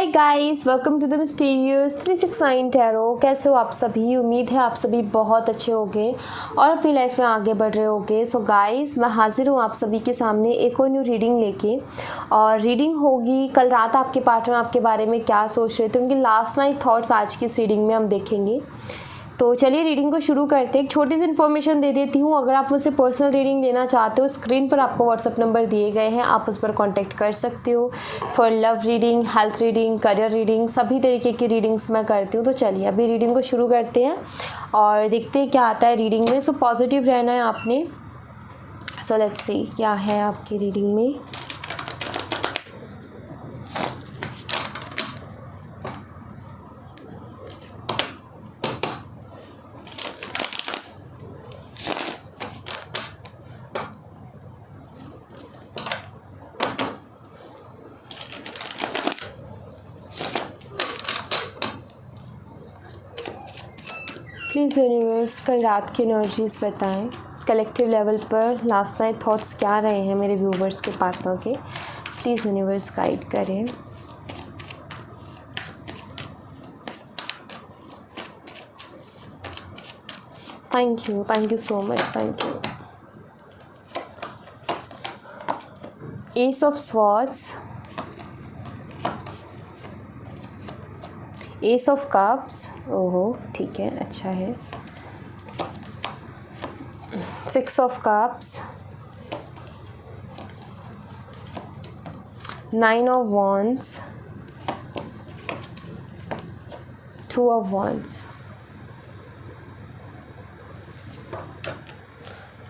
Guys, welcome to the mysterious 369 tarot. कैसे हो आप सभी? उम्मीद है आप सभी बहुत अच्छे होंगे और अपनी लाइफ में आगे बढ़ रहे होंगे। सो गाइस, मैं हाजिर हूँ आप सभी के सामने एक और न्यू रीडिंग लेके। और रीडिंग होगी कल रात आपके पार्टनर आपके बारे में क्या सोच रहे थे, उनके लास्ट नाइट थॉट्स आज की इस रीडिंग में हम देखेंगे। तो चलिए रीडिंग को शुरू करते हैं। एक छोटी सी इन्फॉर्मेशन दे देती हूँ। अगर आप मुझसे पर्सनल रीडिंग लेना चाहते हो, स्क्रीन पर आपको व्हाट्सअप नंबर दिए गए हैं, आप उस पर कांटेक्ट कर सकते हो। For love reading, health reading, career reading, सभी तरीके की रीडिंग्स मैं करती हूँ। तो चलिए अभी रीडिंग को शुरू करते हैं और देखते हैं क्या आता है रीडिंग में। सो पॉजिटिव रहना है आपने। सो लेट्स सी क्या है आपकी रीडिंग में। प्लीज़ यूनिवर्स कल रात की एनर्जीज बताएं। कलेक्टिव लेवल पर लास्ट नाइट थॉट्स क्या रहे हैं मेरे व्यूवर्स के पार्टनर के। प्लीज़ यूनिवर्स गाइड करें। Thank you so much, thank you. S of swords, S of cups, ओहो ठीक है, अच्छा है। 6 of cups, 9 of wands, 2 of wands।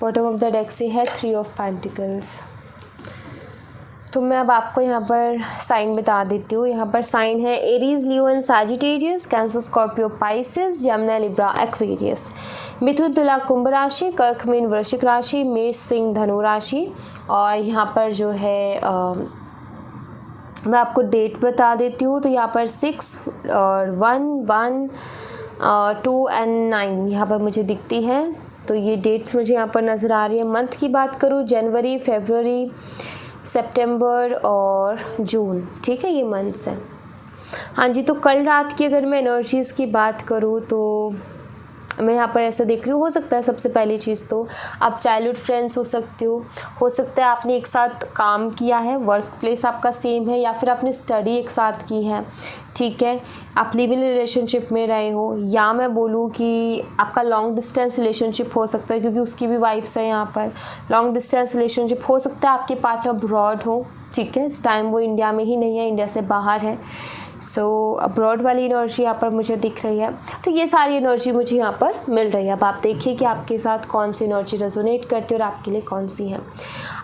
Bottom of the deck से है 3 ऑफ पेंटिकल्स। तो मैं अब आपको यहाँ पर साइन बता देती हूँ। यहाँ पर साइन है Aries, Leo and Sagittarius, Cancer, Scorpio, Pisces, जमुना, लिब्रा, एक्वेरियस। मिथुन, तुला, कुंभ राशि, कर्क, मीन, वृश्चिक राशि, मेष, सिंह, धनु राशि। और यहाँ पर जो है मैं आपको डेट बता देती हूँ। तो यहाँ पर 6 और 1, 2 एंड 9 यहाँ पर मुझे दिखती हैं। तो ये डेट्स मुझे यहाँ पर नज़र आ रही है। मंथ की बात करूँ, जनवरी, फरवरी, सितंबर और जून, ठीक है, ये मंथ्स हैं। हाँ जी, तो कल रात की अगर मैं एनर्जीज़ की बात करूँ तो मैं यहाँ पर ऐसा देख रही हूँ। हो सकता है सबसे पहली चीज़ तो आप चाइल्डहुड फ्रेंड्स हो सकते हो सकता है आपने एक साथ काम किया है, वर्क प्लेस आपका सेम है, या फिर आपने स्टडी एक साथ की है, ठीक है, आप लिव इन रिलेशनशिप में रहे हो, या मैं बोलूँ कि आपका लॉन्ग डिस्टेंस रिलेशनशिप हो सकता है क्योंकि उसकी भी वाइफ्स है यहाँ पर। लॉन्ग डिस्टेंस रिलेशनशिप हो सकता है आपके पार्टनर अब्रॉड हो, ठीक है, इस टाइम वो इंडिया में ही नहीं है, इंडिया से बाहर है। सो अब्रॉड वाली एनर्जी यहाँ पर मुझे दिख रही है। तो ये सारी एनर्जी मुझे यहाँ पर मिल रही है। अब आप देखिए कि आपके साथ कौन सी एनर्जी रेजोनेट करती है और आपके लिए कौन सी है।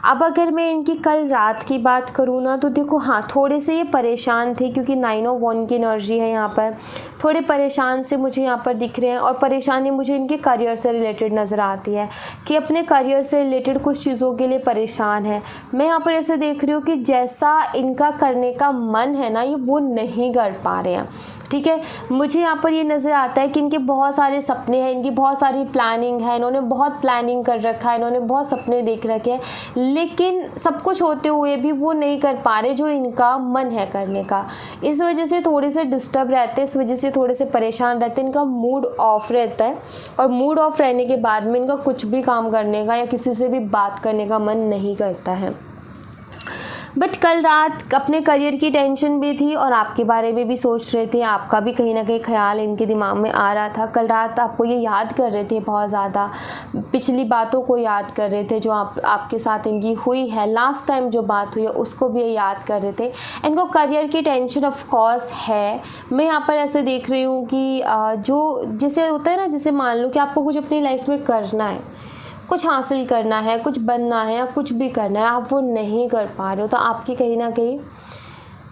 अब अगर मैं इनकी कल रात की बात करूँ ना, तो देखो हाँ, थोड़े से ये परेशान थे क्योंकि 9 ऑफ wands की एनर्जी है यहाँ पर। थोड़े परेशान से मुझे यहाँ पर दिख रहे हैं और परेशानी मुझे इनके करियर से रिलेटेड नज़र आती है कि अपने करियर से रिलेटेड कुछ चीज़ों के लिए परेशान है। मैं यहाँ पर ऐसे देख रही हूँ कि जैसा इनका करने का मन है ना, ये वो नहीं कर पा रहे हैं, ठीक है। मुझे यहाँ पर ये नज़र आता है कि इनके बहुत सारे सपने हैं, इनकी बहुत सारी प्लानिंग है, इन्होंने बहुत प्लानिंग कर रखा है, इन्होंने बहुत सपने देख रखे हैं, लेकिन सब कुछ होते हुए भी वो नहीं कर पा रहे जो इनका मन है करने का। इस वजह से थोड़े से डिस्टर्ब रहते हैं, इस वजह से थोड़े से परेशान रहते हैं, इनका मूड ऑफ रहता है। और मूड ऑफ रहने के बाद में इनका कुछ भी काम करने का या किसी से भी बात करने का मन नहीं करता है। बट कल रात अपने करियर की टेंशन भी थी और आपके बारे में भी सोच रहे थे, आपका भी कहीं ना कहीं ख्याल इनके दिमाग में आ रहा था। कल रात आपको ये याद कर रहे थे बहुत ज़्यादा, पिछली बातों को याद कर रहे थे जो आपके साथ इनकी हुई है, लास्ट टाइम जो बात हुई है उसको भी ये याद कर रहे थे। इनको करियर की टेंशन ऑफ कोर्स है। मैं यहाँ पर ऐसे देख रही हूँ कि जो जैसे होता है ना, जैसे मान लो कि आपको कुछ अपनी लाइफ में करना है, कुछ हासिल करना है, कुछ बनना है या कुछ भी करना है, आप वो नहीं कर पा रहे हो, तो आपकी कहीं ना कहीं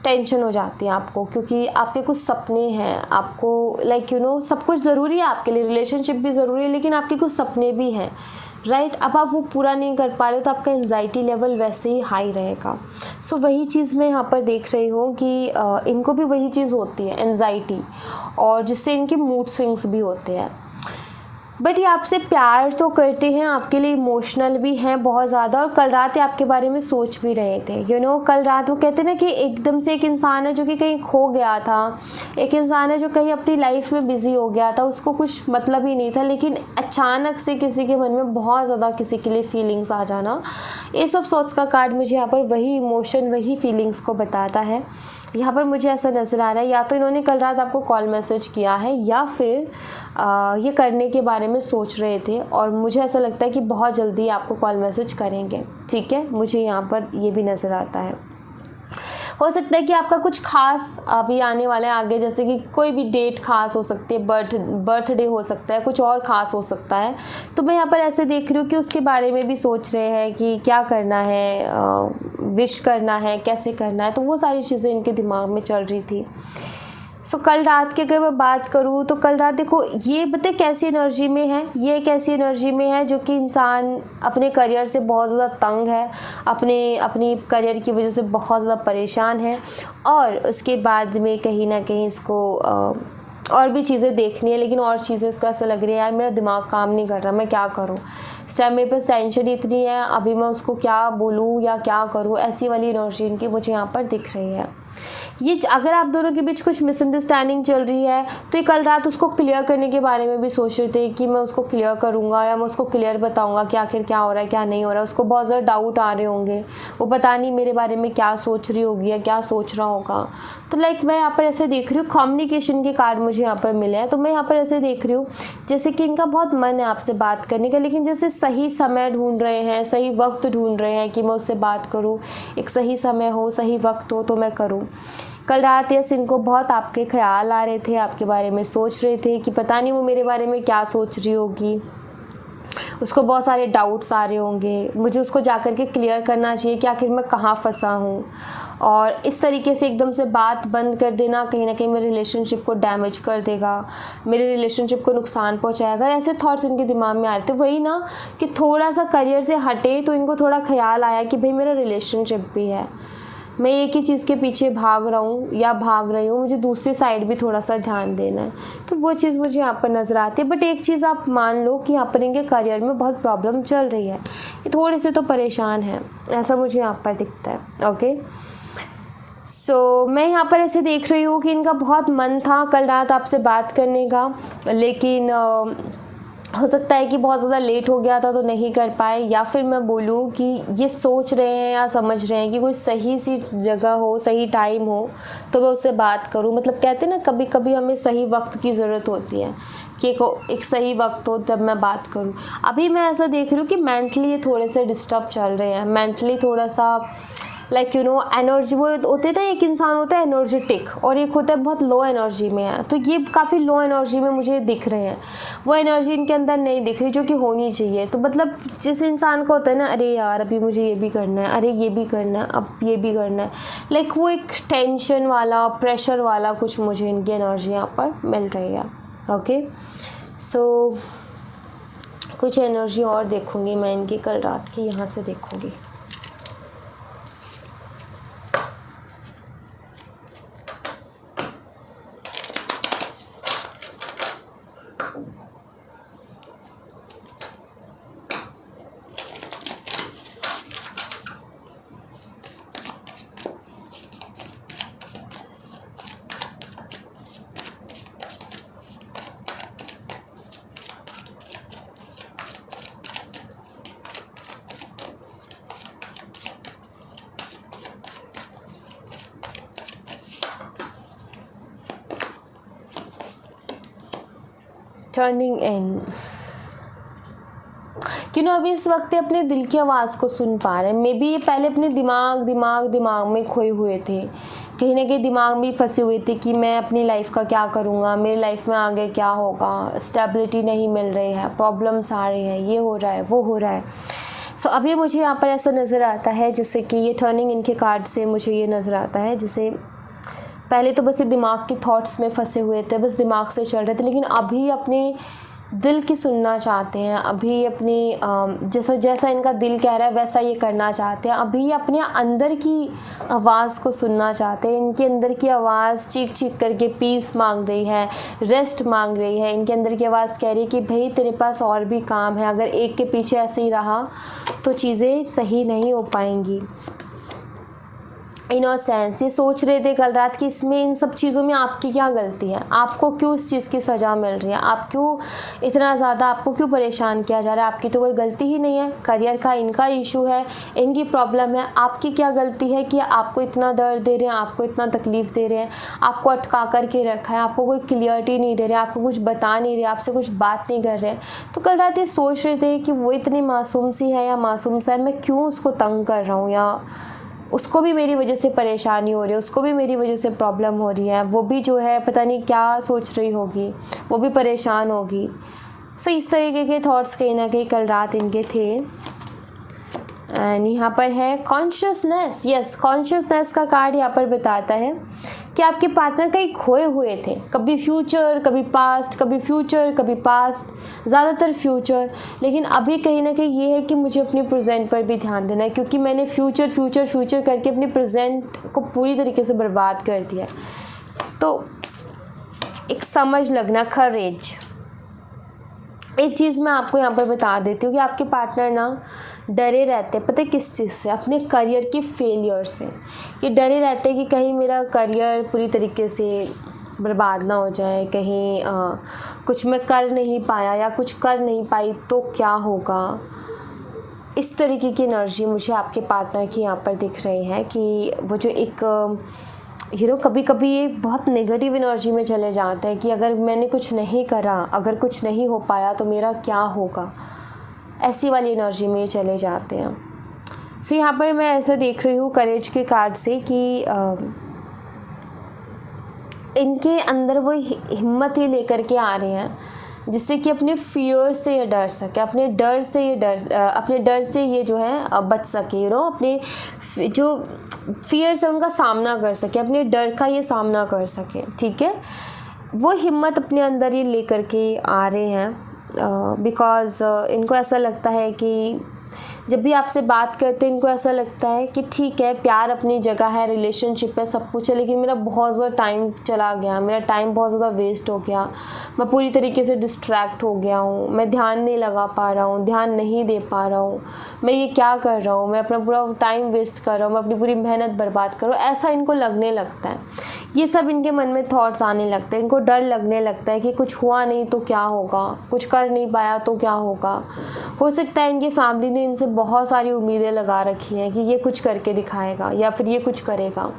टेंशन हो जाती है आपको, क्योंकि आपके कुछ सपने हैं, आपको लाइक सब कुछ ज़रूरी है आपके लिए, रिलेशनशिप भी ज़रूरी है, लेकिन आपके कुछ सपने भी हैं, राइट। अब आप वो पूरा नहीं कर पा रहे हो तो आपका एंजाइटी लेवल वैसे ही हाई रहेगा। सो वही चीज़ मैं यहाँ पर देख रही हूँ कि इनको भी वही चीज़ होती है, एंजाइटी, और जिससे इनके मूड स्विंग्स भी होते हैं। बट ये आपसे प्यार तो करते हैं, आपके लिए इमोशनल भी हैं बहुत ज़्यादा, और कल रात ये आपके बारे में सोच भी रहे थे। कल रात वो कहते हैं ना कि एकदम से एक इंसान है जो कि कहीं खो गया था, एक इंसान है जो कहीं अपनी लाइफ में बिज़ी हो गया था, उसको कुछ मतलब ही नहीं था, लेकिन अचानक से किसी के मन में बहुत ज़्यादा किसी के लिए फीलिंग्स आ जाना। एस ऑफ सॉर्ड्स का कार्ड मुझे यहाँ पर वही इमोशन, वही फीलिंग्स को बताता है। यहाँ पर मुझे ऐसा नज़र आ रहा है, या तो इन्होंने कल रात आपको कॉल मैसेज किया है, या फिर ये करने के बारे में सोच रहे थे, और मुझे ऐसा लगता है कि बहुत जल्दी आपको कॉल मैसेज करेंगे। ठीक है, मुझे यहाँ पर ये भी नज़र आता है। हो सकता है कि आपका कुछ खास अभी आने वाला है आगे, जैसे कि कोई भी डेट खास हो सकती है, बर्थडे हो सकता है, कुछ और ख़ास हो सकता है। तो मैं यहाँ पर ऐसे देख रही हूँ कि उसके बारे में भी सोच रहे हैं कि क्या करना है, विश करना है, कैसे करना है, तो वो सारी चीज़ें इनके दिमाग में चल रही थी। सो कल रात की अगर मैं बात करूँ तो कल रात देखो, ये बताए कैसी एनर्जी में है, ये एक ऐसी एनर्जी में है जो कि इंसान अपने करियर से बहुत ज़्यादा तंग है, अपनी करियर की वजह से बहुत ज़्यादा परेशान है, और उसके बाद में कहीं ना कहीं इसको और भी चीज़ें देखनी है, लेकिन और चीज़ें इसको ऐसा लग रही है यार मेरा दिमाग काम नहीं कर रहा, मैं क्या करूँ, मेरे पास टेंशन इतनी है, अभी मैं उसको क्या बोलूँ या क्या करूँ, ऐसी वाली एनर्जी इनकी मुझे यहाँ पर दिख रही है। ये अगर आप दोनों के बीच कुछ मिसअंडरस्टैंडिंग चल रही है तो ये कल रात उसको क्लियर करने के बारे में भी सोच रहे थे कि मैं उसको क्लियर करूँगा या मैं उसको क्लियर बताऊँगा कि आखिर क्या हो रहा है क्या नहीं हो रहा है। उसको बहुत ज़्यादा डाउट आ रहे होंगे, वो पता नहीं मेरे बारे में क्या सोच रही होगी या क्या सोच रहा होगा। तो मैं यहाँ पर ऐसे देख रही हूँ, कम्युनिकेशन के कार्ड मुझे यहाँ पर मिले हैं, तो मैं यहाँ पर ऐसे देख रही हूँ जैसे कि इनका बहुत मन है आपसे बात करने का, लेकिन जैसे सही समय ढूंढ रहे हैं, सही वक्त ढूंढ रहे हैं कि मैं उससे बात करूँ, एक सही समय हो, सही वक्त हो तो मैं करूँ। कल रात यस इनको बहुत आपके ख्याल आ रहे थे, आपके बारे में सोच रहे थे कि पता नहीं वो मेरे बारे में क्या सोच रही होगी, उसको बहुत सारे डाउट्स आ रहे होंगे, मुझे उसको जाकर के क्लियर करना चाहिए कि आखिर मैं कहाँ फंसा हूँ। और इस तरीके से एकदम से बात बंद कर देना कहीं ना कहीं मेरे रिलेशनशिप को डैमेज कर देगा, मेरे रिलेशनशिप को नुकसान पहुँचाएगा, ऐसे थॉट्स इनके दिमाग में आ रहे थे। वही ना कि थोड़ा सा करियर से हटे तो इनको थोड़ा ख्याल आया कि भाई मेरा रिलेशनशिप भी है, मैं एक ही चीज़ के पीछे भाग रहा हूँ या भाग रही हूँ, मुझे दूसरी साइड भी थोड़ा सा ध्यान देना है। तो वो चीज़ मुझे यहाँ पर नज़र आती है। बट एक चीज़ आप मान लो कि यहाँ पर इनके करियर में बहुत प्रॉब्लम चल रही है, ये थोड़े से तो परेशान हैं, ऐसा मुझे यहाँ पर दिखता है। ओके, सो मैं यहाँ पर ऐसे देख रही हूँ कि इनका बहुत मन था कल रात आपसे बात करने का, लेकिन हो सकता है कि बहुत ज़्यादा लेट हो गया था तो नहीं कर पाए, या फिर मैं बोलूँ कि ये सोच रहे हैं या समझ रहे हैं कि कोई सही सी जगह हो, सही टाइम हो तो मैं उससे बात करूँ। मतलब कहते हैं ना कभी कभी हमें सही वक्त की ज़रूरत होती है कि एक सही वक्त हो तब मैं बात करूँ। अभी मैं ऐसा देख रही हूँ कि मेंटली ये थोड़े से डिस्टर्ब चल रहे हैं, मेंटली थोड़ा सा एनर्जी, वो होते हैं ना, एक इंसान होता है एनर्जेटिक और एक होता है बहुत लो एनर्जी में है, तो ये काफ़ी लो एनर्जी में मुझे दिख रहे हैं, वो एनर्जी इनके अंदर नहीं दिख रही जो कि होनी चाहिए। तो मतलब जिस इंसान का होता है ना, अरे यार अभी मुझे ये भी करना है, अरे ये भी करना है, अब ये भी करना है, वो एक टेंशन वाला, प्रेशर वाला कुछ मुझे इनकी एनर्जी यहाँ पर मिल रही है। ओके, सो कुछ एनर्जी और देखूँगी मैं इनकी कल रात की, यहाँ से देखूँगी। टर्निंग इन, अभी इस वक्त अपने दिल की आवाज़ को सुन पा रहे हैं। मे बी ये पहले अपने दिमाग में खोए हुए थे, कहीं ना कहीं दिमाग में फंसे हुए थे कि मैं अपनी लाइफ का क्या करूँगा, मेरी लाइफ में आगे क्या होगा, स्टेबिलिटी नहीं मिल रही है, प्रॉब्लम्स आ रही हैं, ये हो रहा है, वो हो रहा है। सो अभी मुझे यहाँ पर ऐसा नज़र आता है जैसे कि ये टर्निंग इनके कार्ड से मुझे ये नज़र आता है जैसे पहले तो बस ये दिमाग के थॉट्स में फंसे हुए थे, बस दिमाग से चल रहे थे, लेकिन अभी अपने दिल की सुनना चाहते हैं, अभी अपनी जैसा जैसा इनका दिल कह रहा है वैसा ये करना चाहते हैं, अभी अपने अंदर की आवाज़ को सुनना चाहते हैं। इनके अंदर की आवाज़ चीख चीख करके पीस मांग रही है, रेस्ट मांग रही है। इनके अंदर की आवाज़ कह रही है कि भाई तेरे पास और भी काम है, अगर एक के पीछे ऐसे ही रहा तो चीज़ें सही नहीं हो पाएंगी। इनोसेंस, ये सोच रहे थे कल रात कि इसमें इन सब चीज़ों में आपकी क्या गलती है, आपको क्यों इस चीज़ की सज़ा मिल रही है, आप क्यों इतना ज़्यादा, आपको क्यों परेशान किया जा रहा है, आपकी तो कोई गलती ही नहीं है। करियर का इनका इशू है, इनकी प्रॉब्लम है, आपकी क्या गलती है कि आपको इतना दर्द दे रहे हैं, आपको इतना तकलीफ़ दे रहे हैं, आपको अटका करके रखा है, आपको कोई क्लियरिटी नहीं दे रहे, आपको कुछ बता नहीं रहे, आपसे कुछ बात नहीं कर रहे। तो कल रात ये सोच रहे थे कि वो इतनी मासूम सी है या मासूम सा है, मैं क्यों उसको तंग कर रहा हूँ, या उसको भी मेरी वजह से परेशानी हो रही है, उसको भी मेरी वजह से प्रॉब्लम हो रही है, वो भी जो है पता नहीं क्या सोच रही होगी, वो भी परेशान होगी। सो इस तरीके के थॉट्स कहीं ना कहीं कल रात इनके थे। एंड यहाँ पर है कॉन्शियसनेस। यस, कॉन्शियसनेस का कार्ड यहाँ पर बताता है कि आपके पार्टनर कहीं खोए हुए थे, कभी फ्यूचर कभी पास्ट, कभी फ्यूचर कभी पास्ट, ज़्यादातर फ्यूचर। लेकिन अभी कहीं ना कहीं ये है कि मुझे अपने प्रेजेंट पर भी ध्यान देना है, क्योंकि मैंने फ्यूचर फ्यूचर फ्यूचर करके अपने प्रेजेंट को पूरी तरीके से बर्बाद कर दिया। तो एक समझ लगना, करेज। एक चीज़ मैं आपको यहाँ पर बता देती हूँ कि आपके पार्टनर ना डरे रहते हैं, पता है किस चीज़ से, अपने करियर के फेलियर से। ये डरे रहते हैं कि कहीं मेरा करियर पूरी तरीके से बर्बाद ना हो जाए, कहीं कुछ मैं कर नहीं पाया या कुछ कर नहीं पाई तो क्या होगा। इस तरीके की एनर्जी मुझे आपके पार्टनर की यहाँ पर दिख रही है कि वो जो एक कभी कभी ये बहुत नेगेटिव एनर्जी में चले जाते हैं कि अगर मैंने कुछ नहीं करा, अगर कुछ नहीं हो पाया तो मेरा क्या होगा, ऐसी वाली एनर्जी में चले जाते हैं। सो यहाँ पर मैं ऐसा देख रही हूँ करेज के कार्ड से कि इनके अंदर वो हिम्मत ही लेकर के आ रहे हैं जिससे कि अपने फियर से ये डर सके, अपने डर से ये जो है बच सके, अपने जो फियर से उनका सामना कर सके, अपने डर का ये सामना कर सके। ठीक है, वो हिम्मत अपने अंदर ये लेकर के आ रहे हैं बिकॉज़ इनको ऐसा लगता है कि जब भी आपसे बात करते हैं इनको ऐसा लगता है कि ठीक है, प्यार अपनी जगह है, रिलेशनशिप है, सब कुछ है, लेकिन मेरा बहुत ज़्यादा टाइम चला गया, मेरा टाइम बहुत ज़्यादा वेस्ट हो गया, मैं पूरी तरीके से डिस्ट्रैक्ट हो गया हूँ, मैं ध्यान नहीं लगा पा रहा हूँ, ध्यान नहीं दे पा रहा हूँ, मैं ये क्या कर रहा हूँ, मैं अपना पूरा टाइम वेस्ट कर रहा हूँ, मैं अपनी पूरी मेहनत बर्बाद कर रहा हूँ, ऐसा इनको लगने लगता है। ये सब इनके मन में थॉट्स आने लगते हैं, इनको डर लगने लगता है कि कुछ हुआ नहीं तो क्या होगा, कुछ कर नहीं पाया तो क्या होगा। हो सकता है इनकी फैमिली ने इनसे बहुत सारी उम्मीदें लगा रखी हैं कि ये कुछ करके दिखाएगा या फिर ये कुछ करेगा,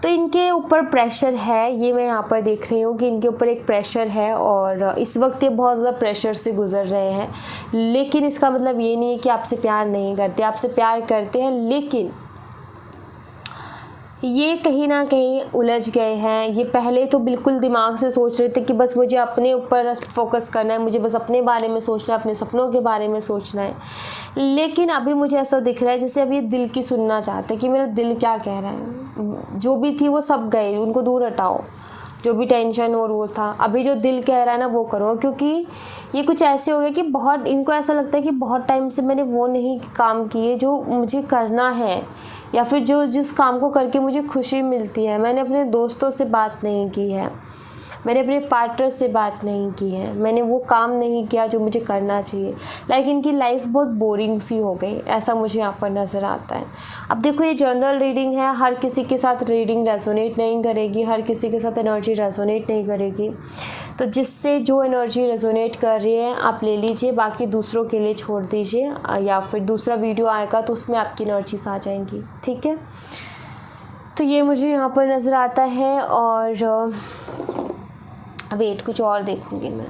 तो इनके ऊपर प्रेशर है। ये मैं यहाँ पर देख रही हूँ कि इनके ऊपर एक प्रेशर है और इस वक्त ये बहुत ज़्यादा प्रेशर से गुजर रहे हैं। लेकिन इसका मतलब ये नहीं है कि आपसे प्यार नहीं करते, आपसे प्यार करते हैं, लेकिन ये कहीं ना कहीं उलझ गए हैं। ये पहले तो बिल्कुल दिमाग से सोच रहे थे कि बस मुझे अपने ऊपर फोकस करना है, मुझे बस अपने बारे में सोचना है, अपने सपनों के बारे में सोचना है। लेकिन अभी मुझे ऐसा दिख रहा है जैसे अभी ये दिल की सुनना चाहते हैं कि मेरा दिल क्या कह रहा है। जो भी थी वो सब गए, उनको दूर हटाओ, जो भी टेंशन और वो था, अभी जो दिल कह रहा है ना वो करो। क्योंकि ये कुछ ऐसे हो गया कि बहुत इनको ऐसा लगता है कि बहुत टाइम से मैंने वो नहीं काम किए जो मुझे करना है, या फिर जो जिस काम को करके मुझे खुशी मिलती है। मैंने अपने दोस्तों से बात नहीं की है, मैंने अपने पार्टनर से बात नहीं की है, मैंने वो काम नहीं किया जो मुझे करना चाहिए। लाइक इनकी लाइफ बहुत बोरिंग सी हो गई, ऐसा मुझे यहाँ पर नज़र आता है। अब देखो ये जनरल रीडिंग है, हर किसी के साथ रीडिंग रेजोनेट नहीं करेगी, हर किसी के साथ एनर्जी रेजोनेट नहीं करेगी। तो जिससे जो एनर्जी रेजोनेट कर रही है आप ले लीजिए, बाकी दूसरों के लिए छोड़ दीजिए, या फिर दूसरा वीडियो आएगा तो उसमें आपकी एनर्जीज आ जाएंगी। ठीक है, तो ये मुझे यहाँ पर नज़र आता है। और वेट, कुछ और देखूंगी मैं।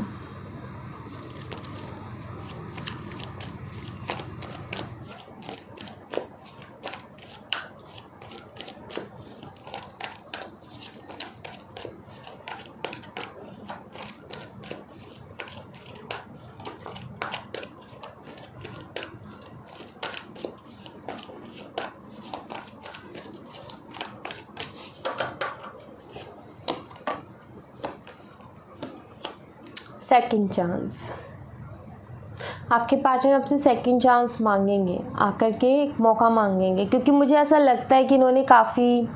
सेकंड चांस, आपके पार्टनर आपसे सेकंड चांस मांगेंगे, आकर के एक मौका मांगेंगे, क्योंकि मुझे ऐसा लगता है कि इन्होंने काफ़ी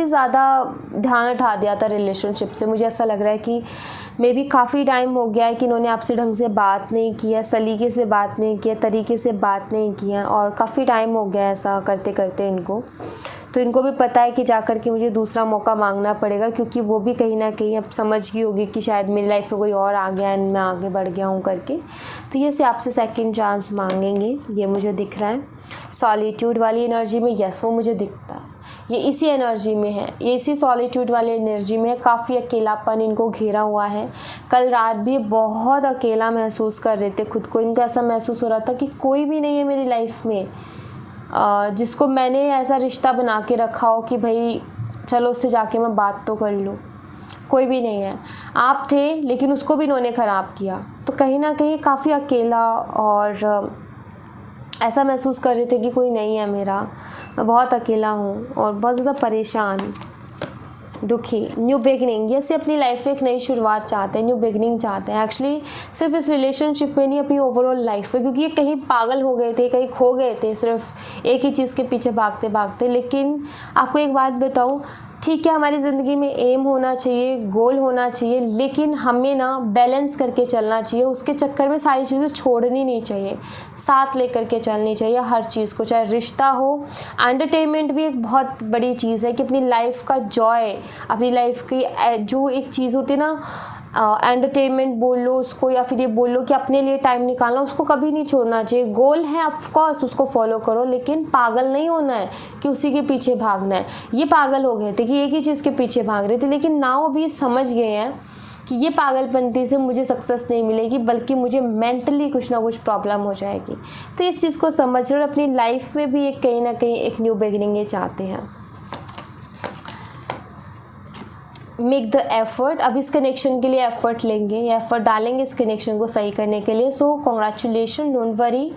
ज़्यादा ध्यान उठा दिया था रिलेशनशिप से। मुझे ऐसा लग रहा है कि मे बी काफ़ी टाइम हो गया है कि इन्होंने आपसे ढंग से बात नहीं किया, सलीके से बात नहीं किया, तरीके से बात नहीं किया, और काफ़ी टाइम हो गया ऐसा करते करते इनको। तो इनको भी पता है कि जाकर के मुझे दूसरा मौका मांगना पड़ेगा, क्योंकि वो भी कहीं ना कहीं अब समझ गई होगी कि शायद मेरी लाइफ में कोई और आ गया है, मैं आगे बढ़ गया हूँ करके। तो ये से आपसे सेकंड चांस मांगेंगे, ये मुझे दिख रहा है। सॉलिट्यूड वाली एनर्जी में यस वो मुझे दिखता है, ये इसी एनर्जी में है, ये इसी सॉलिट्यूड वाली एनर्जी में है। काफ़ी अकेलापन इनको घेरा हुआ है। कल रात भी बहुत अकेला महसूस कर रहे थे खुद को। इनको ऐसा महसूस हो रहा था कि कोई भी नहीं है मेरी लाइफ में जिसको मैंने ऐसा रिश्ता बना के रखा हो कि भाई चलो उससे जाके मैं बात तो कर लूँ। कोई भी नहीं है। आप थे लेकिन उसको भी इन्होंने ख़राब किया। तो कहीं ना कहीं काफ़ी अकेला और ऐसा महसूस कर रहे थे कि कोई नहीं है मेरा, मैं बहुत अकेला हूँ और बहुत ज़्यादा परेशान, दुखी। न्यू बिगनिंग, ये से अपनी लाइफ में एक नई शुरुआत चाहते हैं, न्यू बिगनिंग चाहते हैं। एक्चुअली सिर्फ इस रिलेशनशिप में नहीं, अपनी ओवरऑल लाइफ में, क्योंकि ये कहीं पागल हो गए थे, कहीं खो गए थे सिर्फ एक ही चीज़ के पीछे भागते भागते। लेकिन आपको एक बात बताऊँ, ठीक है हमारी ज़िंदगी में एम होना चाहिए, गोल होना चाहिए, लेकिन हमें ना बैलेंस करके चलना चाहिए। उसके चक्कर में सारी चीज़ें छोड़नी नहीं चाहिए, साथ लेकर के चलनी चाहिए हर चीज़ को, चाहे रिश्ता हो। एंटरटेनमेंट भी एक बहुत बड़ी चीज़ है कि अपनी लाइफ का जॉय, अपनी लाइफ की जो एक चीज़ होती है ना, एंटरटेनमेंट बोल लो उसको, या फिर ये बोल लो कि अपने लिए टाइम निकालना, उसको कभी नहीं छोड़ना चाहिए। गोल है ऑफ कोर्स, उसको फॉलो करो, लेकिन पागल नहीं होना है कि उसी के पीछे भागना है। ये पागल हो गए थे कि एक ही चीज़ के पीछे भाग रहे थे, लेकिन नाउ अभी समझ गए हैं कि ये पागलपंती से मुझे सक्सेस नहीं मिलेगी, बल्कि मुझे मेंटली कुछ ना कुछ प्रॉब्लम हो जाएगी। तो इस चीज़ को समझ रहे और अपनी लाइफ में भी एक कहीं ना कहीं एक न्यू बिगिनिंग ये चाहते हैं। मेक द एफर्ट, अब इस कनेक्शन के लिए एफर्ट लेंगे या एफर्ट डालेंगे इस कनेक्शन को सही करने के लिए। सो कॉन्ग्रेचुलेशन, डोंट वरी,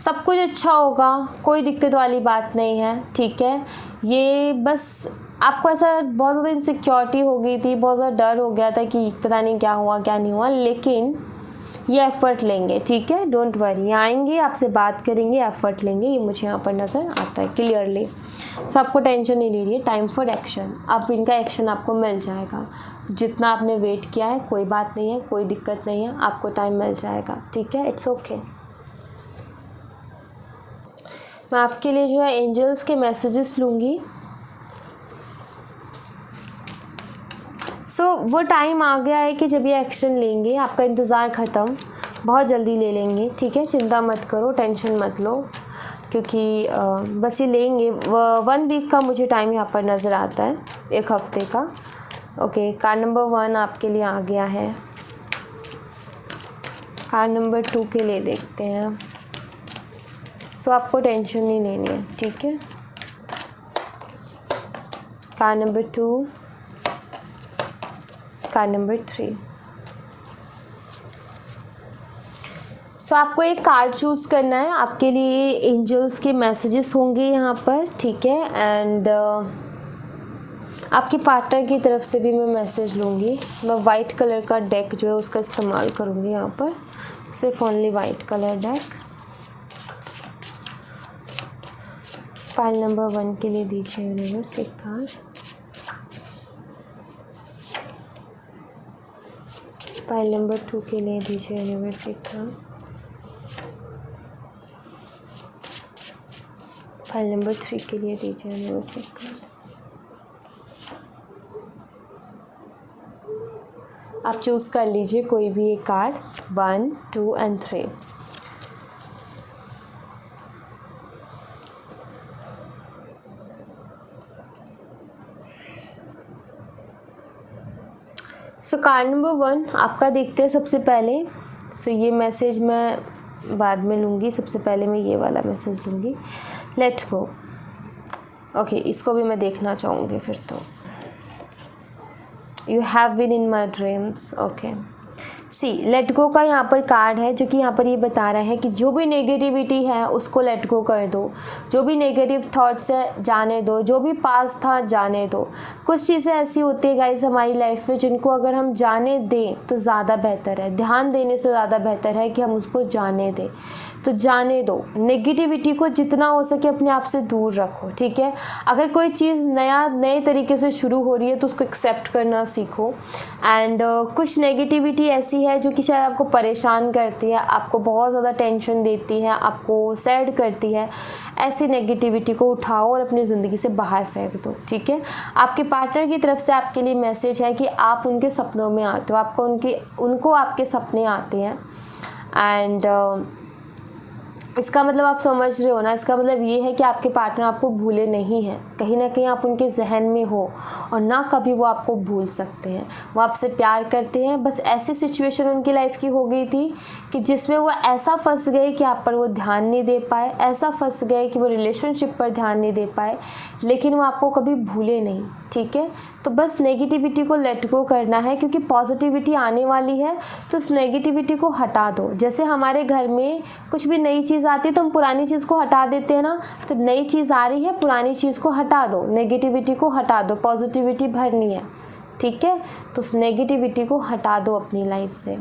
सब कुछ अच्छा होगा, कोई दिक्कत वाली बात नहीं है, ठीक है। ये बस आपको ऐसा बहुत ज़्यादा इनसिक्योरिटी हो गई थी, बहुत ज़्यादा डर हो गया था कि पता नहीं क्या हुआ क्या नहीं हुआ, लेकिन ये एफ़र्ट लेंगे, ठीक है, डोंट वरी। आएंगे, आपसे बात करेंगे, एफ़र्ट लेंगे, ये मुझे यहाँ पर नज़र आता है क्लियरली। सो आपको टेंशन नहीं ले रही है, टाइम फॉर एक्शन। अब इनका एक्शन आपको मिल जाएगा। जितना आपने वेट किया है कोई बात नहीं है, कोई दिक्कत नहीं है, आपको टाइम मिल जाएगा, ठीक है, इट्स ओके। मैं आपके लिए जो है एंजल्स के मैसेजेस लूँगी। सो वो टाइम आ गया है कि जब ये एक्शन लेंगे, आपका इंतज़ार ख़त्म, बहुत जल्दी ले लेंगे, ठीक है। चिंता मत करो, टेंशन मत लो, क्योंकि बस ये लेंगे। 1 वीक का मुझे टाइम यहाँ पर नज़र आता है, 1 हफ्ते का। ओके, कार्ड नंबर 1 आपके लिए आ गया है। कार्ड नंबर 2 के लिए देखते हैं। सो आपको टेंशन नहीं लेनी है, ठीक है। Card number 2, card number 3। सो आपको एक कार्ड चूज़ करना है, आपके लिए एंजल्स के मैसेजेस होंगे यहाँ पर, ठीक है। एंड आपके पार्टनर की तरफ से भी मैं मैसेज लूँगी। मैं वाइट कलर का डेक जो है उसका इस्तेमाल करूँगी यहाँ पर, सिर्फ only white colour deck. File number 1 के लिए दीजिए यूनिवर्स एक कार्ड। फाइल नंबर 2 के लिए दीजिए यूनिवर्स एक कार्ड। फाइल नंबर 3 के लिए दीजिए यूनिवर्स एक कार्ड। आप चूज़ कर लीजिए कोई भी एक card, 1, 2 and 3। So card number 1 आपका देखते हैं सबसे पहले। सो ये मैसेज मैं बाद में लूँगी, सबसे पहले मैं ये वाला मैसेज लूँगी, लेट गो। ओके, इसको भी मैं देखना चाहूँगी फिर तो। You have been in my dreams. Okay, see let go का यहाँ पर कार्ड है, जो कि यहाँ पर ये बता रहा है कि जो भी नेगेटिविटी है उसको लेट गो कर दो, जो भी नेगेटिव थॉट्स है जाने दो, जो भी पास था जाने दो। कुछ चीज़ें ऐसी होती है गाइस हमारी लाइफ में जिनको अगर हम जाने दें तो ज़्यादा बेहतर है, ध्यान देने से ज़्यादा बेहतर है कि हम उसको जाने दें। तो जाने दो, नेगेटिविटी को जितना हो सके अपने आप से दूर रखो, ठीक है। अगर कोई चीज़ नए तरीके से शुरू हो रही है तो उसको एक्सेप्ट करना सीखो। एंड कुछ नेगेटिविटी ऐसी है जो कि शायद आपको परेशान करती है, आपको बहुत ज़्यादा टेंशन देती है, आपको सैड करती है, ऐसी नेगेटिविटी को उठाओ और अपनी ज़िंदगी से बाहर फेंक दो, ठीक है। आपके पार्टनर की तरफ से आपके लिए मैसेज है कि आप उनके सपनों में आते हो, उनको आपके सपने आते हैं। एंड इसका मतलब आप समझ रहे हो ना, इसका मतलब ये है कि आपके पार्टनर आपको भूले नहीं हैं, कहीं ना कहीं आप उनके जहन में हो और ना कभी वो आपको भूल सकते हैं। वो आपसे प्यार करते हैं, बस ऐसी सिचुएशन उनकी लाइफ की हो गई थी कि जिसमें वो ऐसा फंस गए कि आप पर वो ध्यान नहीं दे पाए, ऐसा फंस गए कि वो रिलेशनशिप पर ध्यान नहीं दे पाए, लेकिन वो आपको कभी भूले नहीं, ठीक है। तो बस नेगेटिविटी को लेट गो करना है, क्योंकि पॉजिटिविटी आने वाली है, तो उस नेगेटिविटी को हटा दो। जैसे हमारे घर में कुछ भी नई चीज़ आती है तो हम पुरानी चीज़ को हटा देते हैं ना, तो नई चीज़ आ रही है, पुरानी चीज़ को हटा दो, नेगेटिविटी को हटा दो, पॉजिटिविटी भरनी है, ठीक है। तो उस नेगेटिविटी को हटा दो अपनी लाइफ से।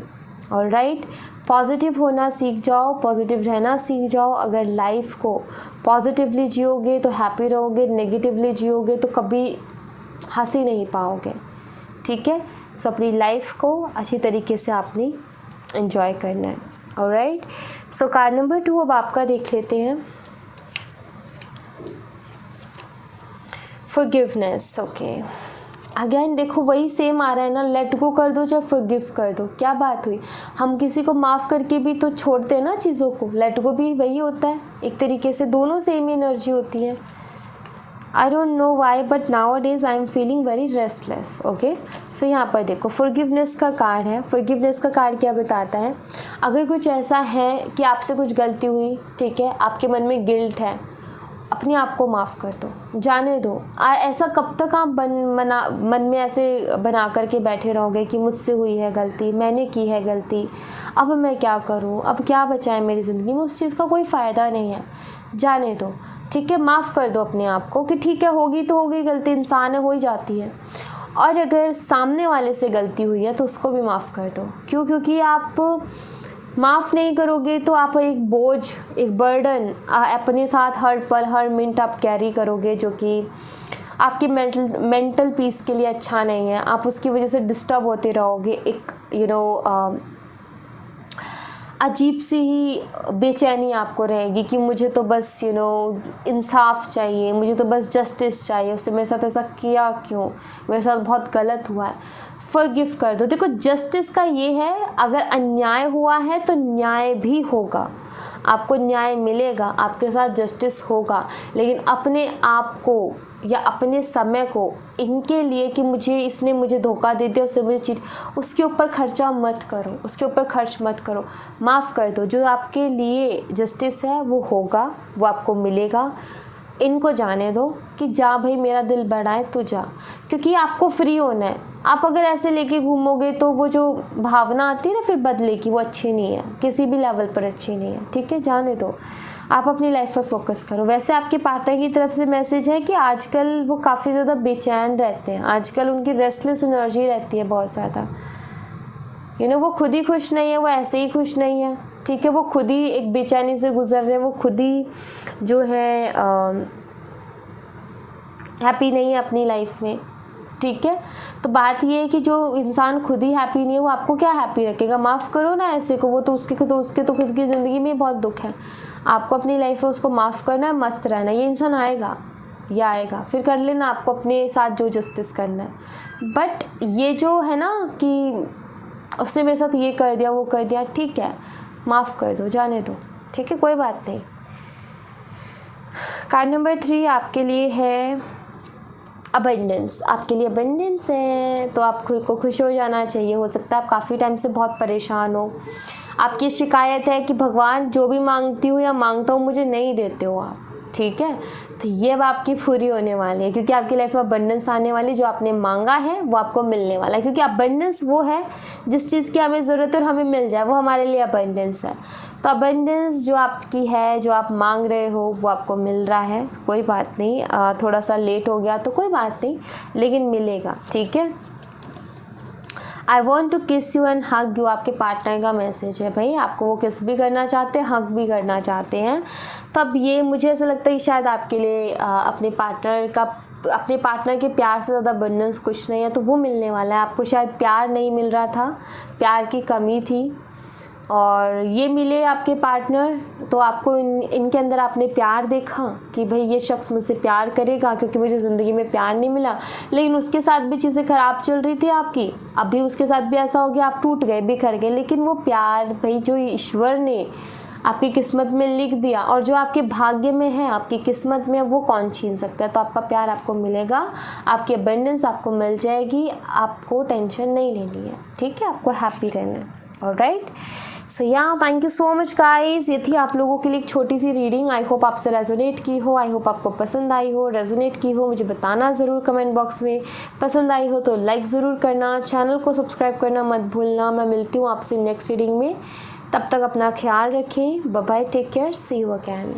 ऑलराइट, पॉजिटिव होना सीख जाओ, पॉजिटिव रहना सीख जाओ। अगर लाइफ को पॉजिटिवली जियोगे तो हैप्पी रहोगे, नेगेटिवली जियोगे तो कभी हंसी नहीं पाओगे, ठीक है। सो अपनी लाइफ को अच्छी तरीके से आपने एंजॉय करना है। ऑलराइट, सो कार्ड नंबर 2 अब आपका देख लेते हैं। Forgiveness, okay. अगेन देखो वही सेम आ रहा है ना, लेट गो कर दो चाहे फॉरगिव कर दो। क्या बात हुई, हम किसी को माफ़ करके भी तो छोड़ते हैं ना चीज़ों को, लेट गो भी वही होता है एक तरीके से, दोनों सेम एनर्जी होती है। I don't know why but nowadays I am feeling very restless, okay? So यहाँ पर देखो forgiveness का कार्ड है। forgiveness का कार्ड क्या बताता है, अगर कुछ ऐसा है कि आपसे कुछ गलती हुई, ठीक है, आपके मन में गिल्ट है, अपने आप को माफ़ कर दो, जाने दो। ऐसा कब तक आप मन में ऐसे बना करके बैठे रहोगे कि मुझसे हुई है गलती, मैंने की है गलती, अब मैं क्या करूँ, अब क्या बचा है मेरी ज़िंदगी में, उस चीज़ का कोई फ़ायदा नहीं है, जाने दो, ठीक है। माफ़ कर दो अपने आप को कि ठीक है, होगी तो होगी गलती, इंसान है, हो ही जाती है। और अगर सामने वाले से गलती हुई है तो उसको भी माफ़ कर दो। क्यों? क्योंकि आप माफ़ नहीं करोगे तो आप एक बोझ, एक बर्डन अपने साथ हर पल हर मिनट आप कैरी करोगे, जो कि आपकी मेंटल पीस के लिए अच्छा नहीं है। आप उसकी वजह से डिस्टर्ब होते रहोगे, एक अजीब सी ही बेचैनी आपको रहेगी कि मुझे तो बस इंसाफ चाहिए, मुझे तो बस जस्टिस चाहिए, उससे मेरे साथ ऐसा किया क्यों, मेरे साथ बहुत गलत हुआ है। फॉरगिव कर दो। देखो जस्टिस का ये है, अगर अन्याय हुआ है तो न्याय भी होगा, आपको न्याय मिलेगा, आपके साथ जस्टिस होगा, लेकिन अपने आप को या अपने समय को इनके लिए कि इसने मुझे धोखा दे दिया, उससे मुझे चीट, उसके ऊपर खर्चा मत करो, उसके ऊपर खर्च मत करो। माफ़ कर दो, जो आपके लिए जस्टिस है वो होगा, वो आपको मिलेगा। इनको जाने दो कि जा भाई, मेरा दिल बड़ा है, तू जा, क्योंकि आपको फ्री होना है। आप अगर ऐसे लेके घूमोगे तो वो जो भावना आती है ना फिर बदले की, वो अच्छी नहीं है, किसी भी लेवल पर अच्छी नहीं है, ठीक है। जाने दो, आप अपनी लाइफ पर फोकस करो। वैसे आपके पार्टनर की तरफ से मैसेज है कि आजकल वो काफ़ी ज़्यादा बेचैन रहते हैं, आजकल उनकी रेस्टलेस एनर्जी रहती है बहुत ज़्यादा। वो खुद ही खुश नहीं है, वो ऐसे ही खुश नहीं है, ठीक है। वो खुद ही एक बेचैनी से गुजर रहे हैं, वो खुद ही जो है हैप्पी नहीं है अपनी लाइफ में, ठीक है। तो बात ये है कि जो इंसान खुद ही हैप्पी नहीं है वो आपको क्या हैप्पी रखेगा। माफ़ करो ना ऐसे को, वो तो उसके तो खुद की ज़िंदगी में बहुत दुख है। आपको अपनी लाइफ में उसको माफ़ करना है, मस्त रहना है। ये इंसान आएगा, ये आएगा, फिर कर लेना आपको अपने साथ जो जस्टिस करना है। बट ये जो है ना कि उसने मेरे साथ ये कर दिया, वो कर दिया, ठीक है, माफ़ कर दो, जाने दो, ठीक है, कोई बात नहीं। कार्ड नंबर 3 आपके लिए है अबंडेंस। आपके लिए अबंडेंस है तो आप खुद को खुश हो जाना चाहिए। हो सकता है आप काफ़ी टाइम से बहुत परेशान हो, आपकी शिकायत है कि भगवान जो भी मांगती हूँ या मांगता हूँ मुझे नहीं देते हो आप, ठीक है। तो ये अब आपकी पूरी होने वाली है, क्योंकि आपकी लाइफ में अबंडेंस आने वाली, जो आपने मांगा है वो आपको मिलने वाला है, क्योंकि अबंडेंस वो है जिस चीज़ की हमें ज़रूरत है और हमें मिल जाए, वो हमारे लिए अबंडेंस है। तो अबंडेंस जो आपकी है, जो आप मांग रहे हो, वो आपको मिल रहा है, कोई बात नहीं, थोड़ा सा लेट हो गया तो कोई बात नहीं, लेकिन मिलेगा, ठीक है। आई वॉन्ट टू किस यू एंड हग यू, आपके पार्टनर का मैसेज है भाई, आपको वो किस भी करना चाहते हैं, हग भी करना चाहते हैं। तब ये मुझे ऐसा लगता है कि शायद आपके लिए अपने पार्टनर के प्यार से ज़्यादा अबंडेंस कुछ नहीं है, तो वो मिलने वाला है। आपको शायद प्यार नहीं मिल रहा था, प्यार की कमी थी, और ये मिले आपके पार्टनर, तो आपको इनके अंदर आपने प्यार देखा कि भाई ये शख्स मुझसे प्यार करेगा, क्योंकि मुझे ज़िंदगी में प्यार नहीं मिला, लेकिन उसके साथ भी चीज़ें ख़राब चल रही थी आपकी, अभी उसके साथ भी ऐसा हो गया, आप टूट गए, बिखर गए, लेकिन वो प्यार भाई जो ईश्वर ने आपकी किस्मत में लिख दिया, और जो आपके भाग्य में है, आपकी किस्मत में, वो कौन छीन सकता है। तो आपका प्यार आपको मिलेगा, आपकी अबंडेंस आपको मिल जाएगी, आपको टेंशन नहीं लेनी है, ठीक है, आपको हैप्पी रहना है। ऑलराइट, सो या thank you so much guys, ये थी आप लोगों के लिए एक छोटी सी रीडिंग। आई होप आपसे रेजोनेट की हो, आई होप आपको पसंद आई हो, रेजोनेट की हो मुझे बताना ज़रूर कमेंट बॉक्स में। पसंद आई हो तो लाइक ज़रूर करना, चैनल को सब्सक्राइब करना मत भूलना। मैं मिलती हूँ आपसे नेक्स्ट रीडिंग में, तब तक अपना ख्याल रखें, bye bye, take care, see you again.